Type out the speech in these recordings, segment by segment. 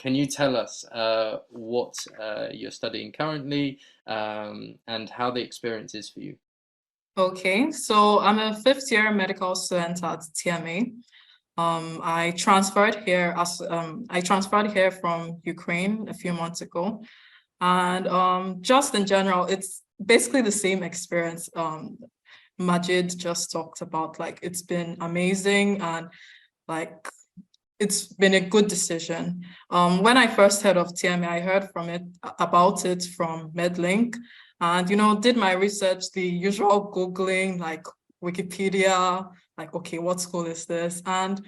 can you tell us what you're studying currently and how the experience is for you? Okay, so I'm a fifth year medical student at TMA. I transferred here from Ukraine a few months ago, and just in general, it's basically the same experience. Majid just talked about, like, it's been amazing, and like it's been a good decision. When I first heard of TMA, I heard about it from MedLink, and did my research, the usual Googling, like Wikipedia, like, okay, what school is this? And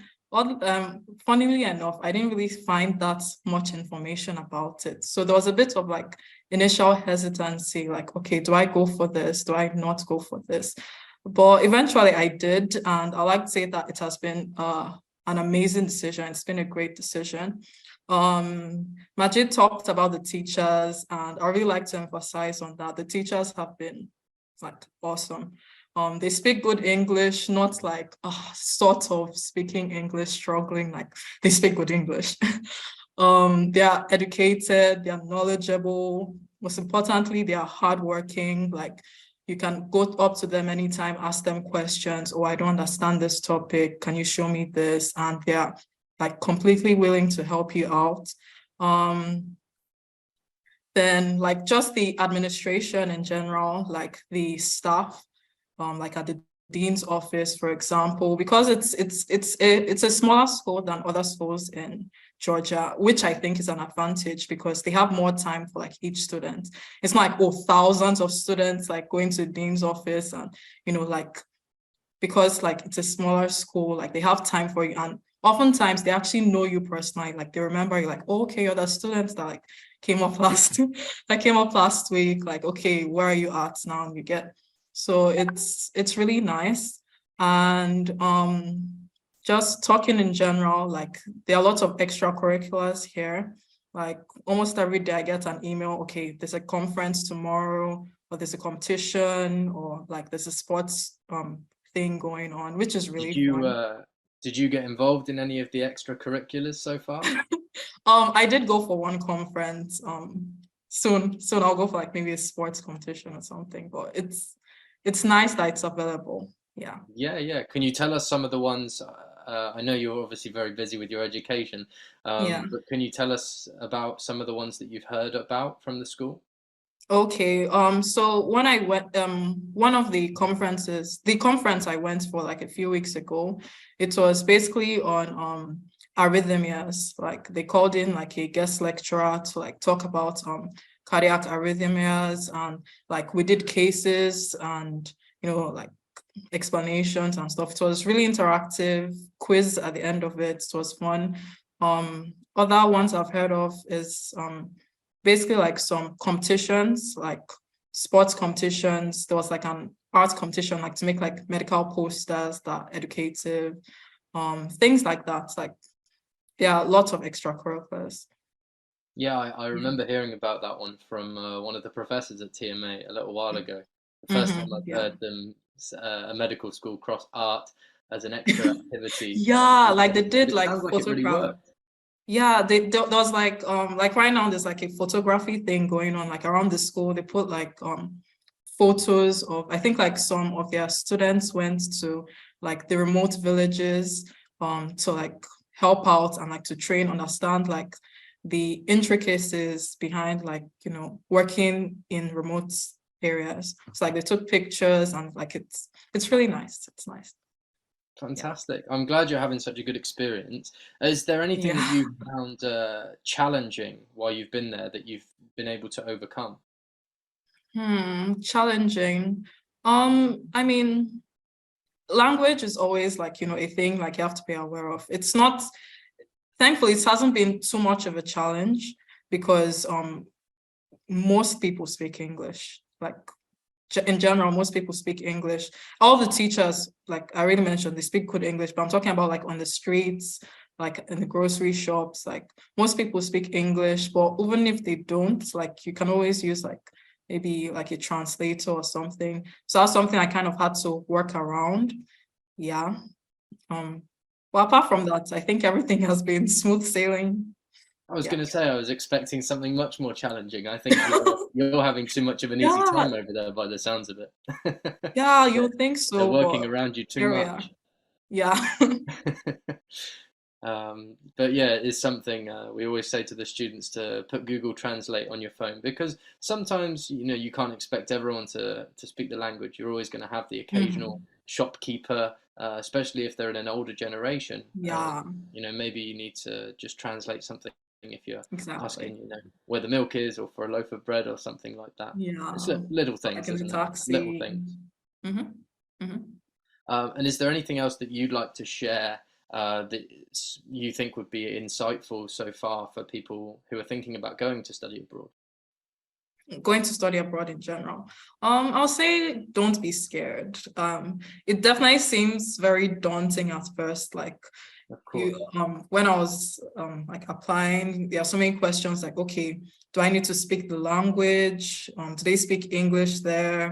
funnily enough, I didn't really find that much information about it. So there was a bit of like initial hesitancy, like, okay, do I go for this? Do I not go for this? But eventually I did, and I like to say that it has been an amazing decision. It's been a great decision. Majid talked about the teachers, and I really like to emphasize on that. The teachers have been like awesome. They speak good English, not like sort of speaking English, struggling, like they speak good English. They are educated, they are knowledgeable. Most importantly, they are hardworking. Like, you can go up to them anytime, ask them questions. Oh, I don't understand this topic. Can you show me this? And they're like completely willing to help you out. Then like just the administration in general, like the staff, like at the dean's office, for example, because it's a smaller school than other schools in Georgia, which I think is an advantage because they have more time for like each student. It's not like, oh, thousands of students like going to the dean's office, and like, because like it's a smaller school, like they have time for you, and oftentimes they actually know you personally. Like they remember you, like, oh, okay, you're the students that like came up last week. Like, okay, where are you at now? You get. So it's really nice. And just talking in general, like there are lots of extracurriculars here. Like almost every day I get an email, okay, there's a conference tomorrow, or there's a competition, or like there's a sports thing going on, which is Did really you fun. uh, did you get involved in any of the extracurriculars so far? I did go for one conference. Soon I'll go for like maybe a sports competition or something, but it's nice that it's available. Yeah. Yeah, yeah. Can you tell us some of the ones? I know you're obviously very busy with your education, Yeah. but can you tell us about some of the ones that you've heard about from the school? Okay. So when I went, one of the conference I went for like a few weeks ago, it was basically on arrhythmias. Like they called in like a guest lecturer to like talk about cardiac arrhythmias, and like we did cases and like explanations and stuff. So it was really interactive, quiz at the end of it. It was fun. Other ones I've heard of is basically like some competitions, like sports competitions. There was like an art competition, like to make like medical posters that are educative, things like that. Like there are lots of extracurriculars. Yeah, I Yeah. remember hearing about that one from one of the professors at TMA a little while ago. The first time I've Yeah. heard a medical school cross art as an extra activity. Yeah, like But they did it like sounds like it really photograph. worked. Yeah, there was like right now there's like a photography thing going on like around the school. They put like photos of, I think like some of their students went to like the remote villages to like help out and like to train, understand like the intricacies behind like working in remote areas. So like they took pictures, and like it's really nice. It's nice. Yeah. Fantastic. I'm glad you're having such a good experience. Is there anything that Yeah. you've found challenging while you've been there that you've been able to overcome? Challenging. I mean, language is always like, a thing like you have to be aware of. It's not, thankfully, it hasn't been too much of a challenge because most people speak English. Like in general, most people speak English. All the teachers, like I already mentioned, they speak good English, but I'm talking about like on the streets, like in the grocery shops, like most people speak English, but even if they don't, like you can always use like maybe like a translator or something. So that's something I kind of had to work around. Yeah. Um, well, apart from that, I think everything has been smooth sailing. I was Yeah. going to say I was expecting something much more challenging. I think you're having too much of an easy Yeah, time over there by the sounds of it. yeah, you would think They're so, working but around you too here we are. much. Yeah. But yeah, it's something we always say to the students to put Google Translate on your phone, because sometimes you can't expect everyone to speak the language. You're always going to have the occasional Mhm. shopkeeper, especially if they're in an older generation. Yeah, Maybe you need to just translate something if you're exactly. asking, where the milk is, or for a loaf of bread or something like that. It's Yeah. little Like things, in the isn't it? Little taxi. things. Hmm. Hmm. And is there anything else that you'd like to share that you think would be insightful so far for people who are thinking about going to study abroad? Going to study abroad in general. I'll say don't be scared. It definitely seems very daunting at first. Like Of course. you when I was like applying, there are so many questions like, okay, do I need to speak the language? Do they speak English there?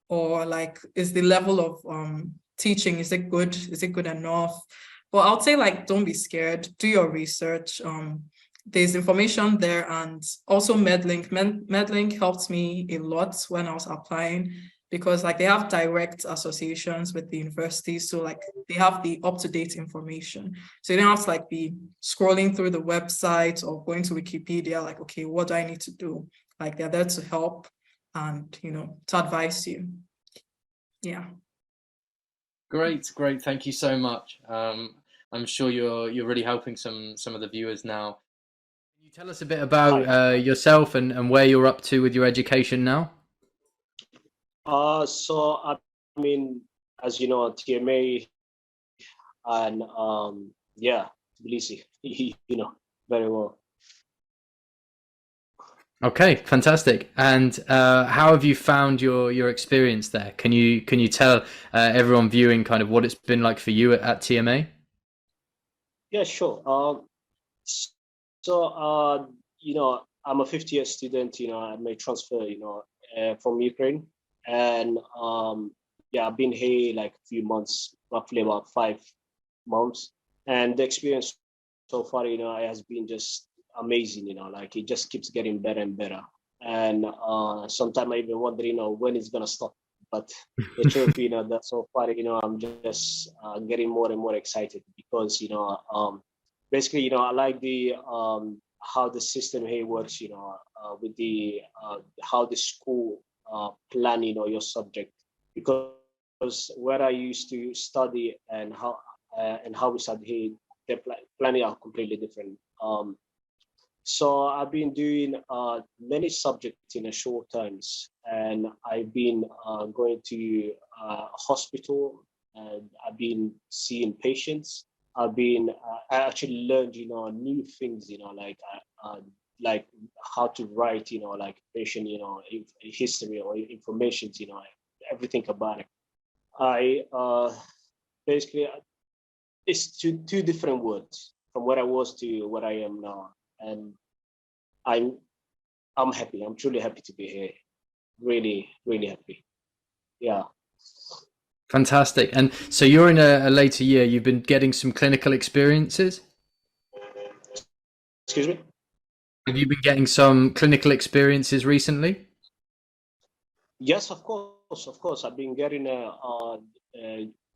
Or like, is the level of teaching, is it good? Is it good enough? But I'll say like, don't be scared, do your research. There's information there, and also Medlink. Medlink helped me a lot when I was applying, because like they have direct associations with the universities, so like they have the up-to-date information, so you don't have to like be scrolling through the website or going to Wikipedia like, okay, what do I need to do? Like they're there to help and to advise you. Yeah. Great, great. Thank you so much. I'm sure you're really helping some of the viewers now. Can you tell us a bit about Hi. yourself and where you're up to with your education now? So I mean, as you know, TMA and yeah, Tbilisi, very well. Okay, fantastic. And how have you found your experience there? Can you tell everyone viewing kind of what it's been like for you at TMA? Yeah, sure. So I'm a 50-year student. I may transfer, from Ukraine, and yeah, I've been here like a few months, roughly about 5 months, and the experience so far, it has been just amazing. Like it just keeps getting better and better, and sometimes I even wonder, when it's gonna stop. But the truth, that so far, I'm just getting more and more excited because, basically, I like the how the system here works, with the how the school plan, your subject, because where I used to study and how we study here, the planning are completely different. So I've been doing many subjects in a short times, and I've been going to hospital, and I've been seeing patients. I actually learned, new things, like how to write, like patient, history or information, everything about it. I basically it's two different words from where I was to where I am now, and I'm I'm happy. I'm truly happy to be here. Really, really happy. Yeah. Fantastic. And so you're in a later year. You've been getting some clinical experiences. Excuse me. Have you been getting some clinical experiences recently? Yes, of course. I've been getting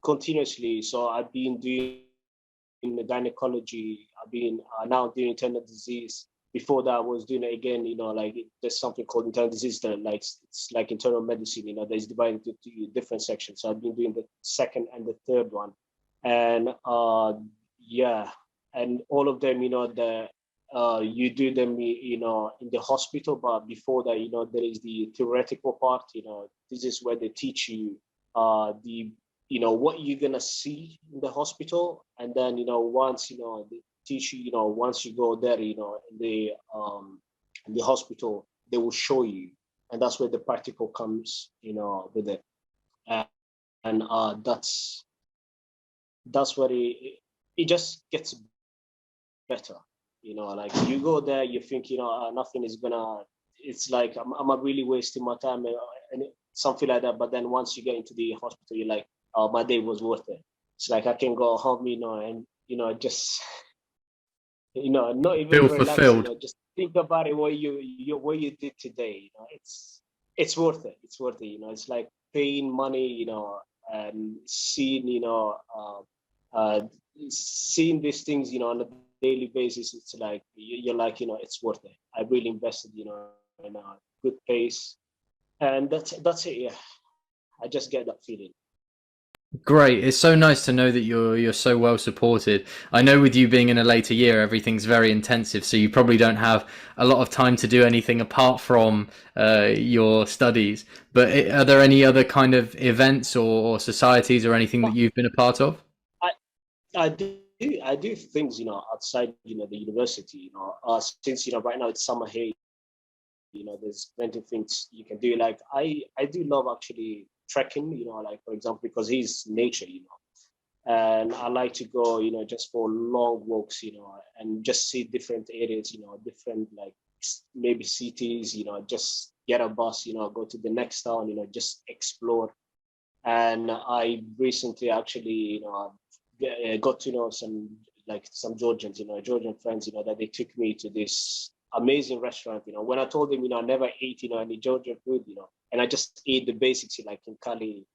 continuously. So I've been doing the gynecology. I've been now doing internal disease. Before that, I was doing it again. Like there's something called internal disease that like it's like internal medicine. That is divided into different sections. So I've been doing the second and the third one, and yeah, and all of them. You do them, in the hospital. But before that, there is the theoretical part. This is where they teach you the what you're gonna see in the hospital, and then once they teach you, once you go there, in the hospital, they will show you, and that's where the practical comes, with it, and, that's where it just gets better. Like you go there, you think nothing is gonna. It's like I'm really wasting my time, and something like that. But then once you get into the hospital, you're like, oh, my day was worth it. It's like I can go home, and just not even Feel relax, fulfilled. just think about it, what you did today. It's worth it. It's worth it. It's like paying money, and seeing, uh, seeing these things, on a daily basis. It's like you're like, it's worth it. I really invested, in a good place, and that's it. Yeah, I just get that feeling. Great. It's so nice to know that you're so well supported. I know with you being in a later year, everything's very intensive, so you probably don't have a lot of time to do anything apart from your studies. But are there any other kind of events or societies or anything that But you've been a part of? I I do I do things, outside, the university. Since, right now it's summer here. There's plenty of things you can do. Like I do love actually trekking. Like, for example, because he's nature. And I like to go, just for long walks, and just see different areas, different, like, maybe cities, just get a bus, go to the next town, just explore. And I recently actually, got to know some Georgians, Georgian friends, that they took me to this amazing restaurant. When I told them, I never ate, any Georgian food, and I just ate the basics, like in Cali,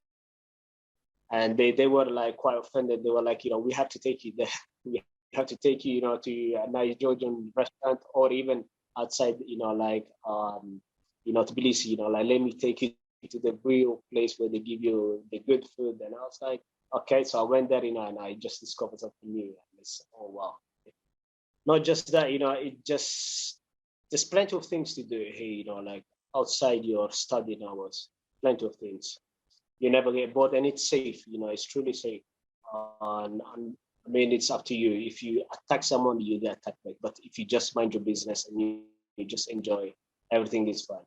and they were like quite offended. They were like, we have to take you there. We have to take you, to a nice Georgian restaurant, or even outside, like, Tbilisi, like, let me take you to the real place where they give you the good food. And I was like, okay. So I went there, and I just discovered something new. And it's, oh wow. Not just that, it just, there's plenty of things to do here, like outside your studying hours. Plenty of things. You never get bored, and it's safe. It's truly safe. And I mean, it's up to you. If you attack someone, you get attacked back. But if you just mind your business and you just enjoy, everything is fine.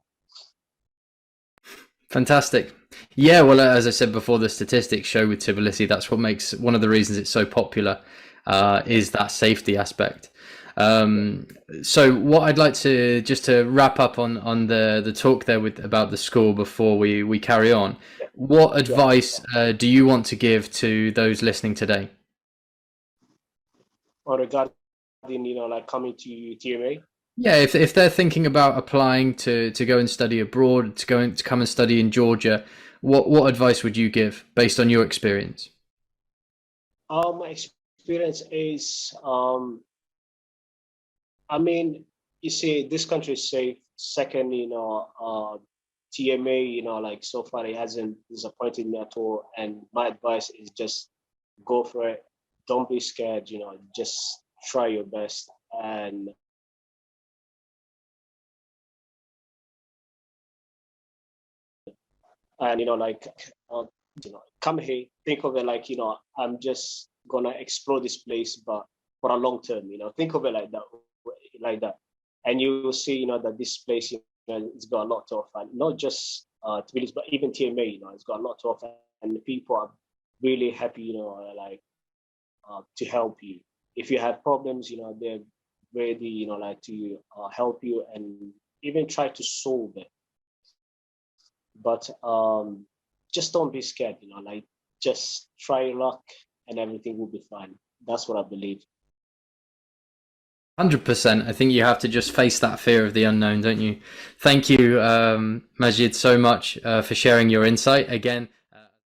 Fantastic. Yeah, well, as I said before, the statistics show with Tbilisi, that's what makes one of the reasons it's so popular, is that safety aspect. Yeah, So what I'd like to just to wrap up on the talk there with about the school before we carry on. yeah, What yeah. advice do you want to give to those listening today? Or regarding, like coming to TMA. Yeah, if they're thinking about applying to go and study abroad, to come and study in Georgia, what advice would you give based on your experience? My experience is, I mean, you see, this country is safe. Second, TMA, like, so far it hasn't disappointed me at all. And my advice is just go for it. Don't be scared, just try your best. And like, uh, come here, think of it like, I'm just gonna explore this place, but for a long term. Think of it like that, and you will see, that this place, it's got a lot to offer. Not just Tbilisi, but even TMA, it's got a lot to offer, and the people are really happy, like, to help you. If you have problems, they're ready, like, to help you and even try to solve it. But just don't be scared, like, just try your luck and everything will be fine. That's what I believe. 100%. I think you have to just face that fear of the unknown, don't you? Thank you, Majid, so much for sharing your insight again.